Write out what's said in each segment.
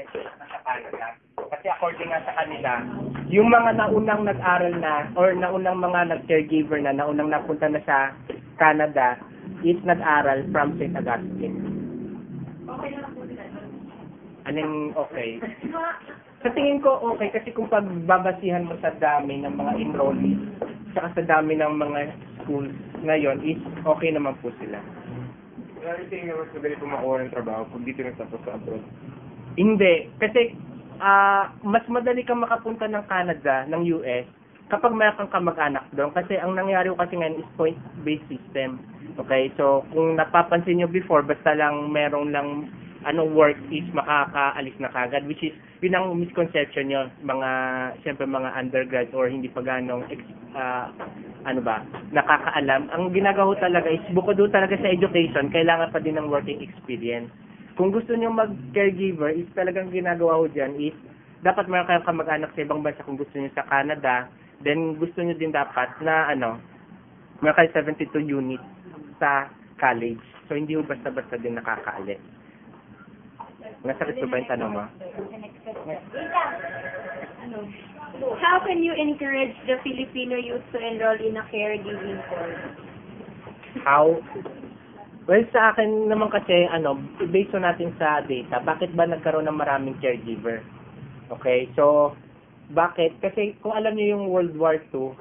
sa Canada. Kasi according nga sa kanila, yung mga naunang nag-aral na or naunang mga nag-caregiver na naunang napunta na sa Canada is nag-aral from St. Augustine. Okay na lang po sila. Anong okay? Sa tingin ko okay kasi kung pagbabasihan mo sa dami ng mga enrollees saka sa dami ng mga schools ngayon is okay naman po sila. Wala rin tingin naman madali po makuha ng trabaho kung dito nagtapos sa abroad. Hindi. Kasi mas madali kang makapunta ng Canada, ng US, kapag mayroon kang kamag-anak doon. Kasi ang nangyari ko kasi ngayon is point-based system. Okay? So, kung napapansin nyo before, basta lang merong lang work is makakaalis na kagad, which is, yun ang misconception nyo, siyempre mga undergrad or hindi pa ganong, nakakaalam. Ang ginagawa talaga is, bukod doon talaga sa education, kailangan pa din ng working experience. Kung gusto nyo mag-caregiver, is talagang ginagawa ko dyan is, dapat meron kayong kamag-anak sa ibang bansa kung gusto nyo sa Canada, then gusto nyo din dapat na, meron kayo 72 units sa college. So, hindi mo basta-basta din nakakaalis. Nasakit ba yung tanong mo? How can you encourage the Filipino youth to enroll in a caregiving course? How? Well, sa akin naman kasi, based on natin sa data, bakit ba nagkaroon ng maraming caregiver? Okay, so, bakit? Kasi kung alam niyo yung World War II,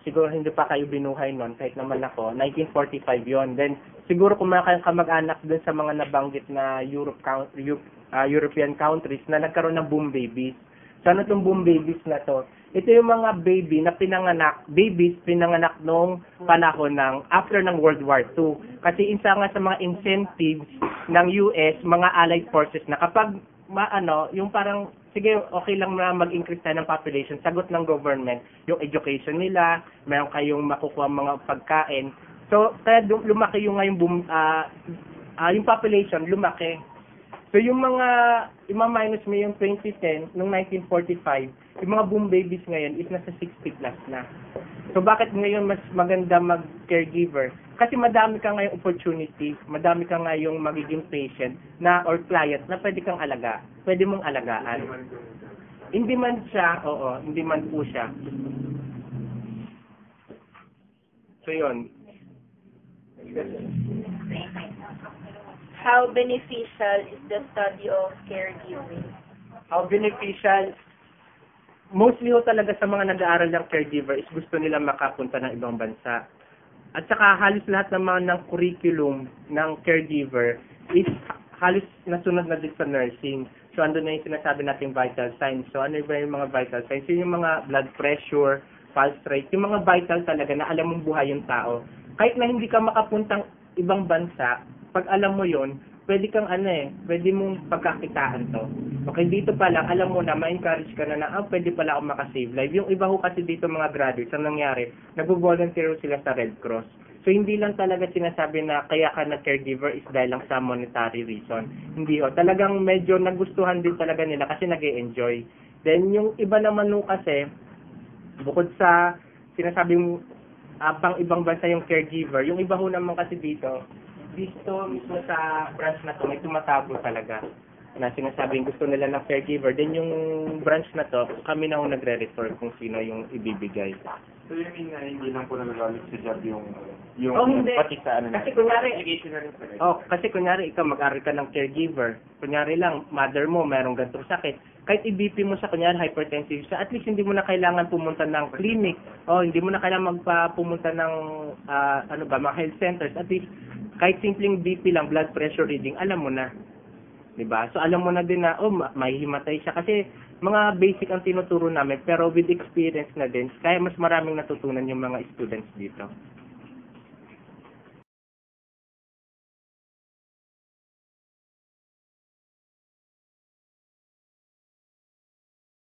siguro hindi pa kayo binuhay noon, kahit naman ako, 1945 yon. Then, siguro kung mga kayong kamag-anak dun sa mga nabanggit na European countries na nagkaroon ng boom babies. So, ano itong boom babies na to? Ito yung mga babies pinanganak noong panahon after ng World War II. Kasi isa nga sa mga incentives ng US, mga allied forces na kapag yung parang sige, okay lang na mag-increase tayo ng population, sagot ng government, yung education nila, meron kayong makukuha mga pagkain. So, kaya lumaki yung yung population, lumaki. So, yung minus mo yung 2010, noong 1945, yung mga boom babies ngayon is nasa 60 plus na. So, bakit ngayon mas maganda mag-caregiver? Kasi madami ka ngayong opportunity, madami ka ngayong magiging patient or client na pwede kang pwede mong alagaan. Hindi man siya, hindi man po siya. So, yun. How beneficial is the study of caregiving? How beneficial? Mostly talaga sa mga nag-aaral ng caregiver is gusto nila makapunta ng ibang bansa. At saka halos lahat naman ng curriculum ng caregiver is halos nasunod na din sa nursing. So, andun na yung sinasabi nating vital signs. So, ano ba yung mga vital signs? Yung mga blood pressure, pulse rate, yung mga vital talaga na alam mong buhay yung tao. Kahit na hindi ka makapuntang ibang bansa, pag alam mo yon, pwede kang pwede mong pagkakitaan to. Okay, dito pa lang, alam mo na, ma-encourage ka na pwede pala ako makasave life. Yung iba ho kasi dito mga graduates, ang nangyari, nag-volunteer sila sa Red Cross. So, hindi lang talaga sinasabi na kaya ka na-caregiver is dahil lang sa monetary reason. Hindi ho. Talagang medyo nagustuhan din talaga nila kasi nag-e-enjoy. Then, yung iba naman ho kasi, bukod sa sinasabing pang ibang bansa yung caregiver, yung iba ho naman kasi dito mismo sa branch na to, may tumatabo talaga na sinasabing gusto nila ng caregiver. Then yung branch na to, kami na ho nagre-refer kung sino yung ibibigay. So, you mean na hindi lang po nagagamit sa job yung hindi. pati sa Kasi kunyari, education na rin pala. kasi kunyari ikaw mag-aral ka ng caregiver. Kunyari lang, mother mo mayroong ganitong sakit. Kahit i-BP mo sa kunyari hypertensive siya, at least hindi mo na kailangan pumunta ng clinic. Hindi mo na kailangan pumunta ng mga health centers. At least kahit simpleng BP lang, blood pressure reading, alam mo na. 'Di ba? So alam mo na din na may himatay siya kasi mga basic ang tinuturo namin pero with experience na din kaya mas maraming natutunan yung mga students dito.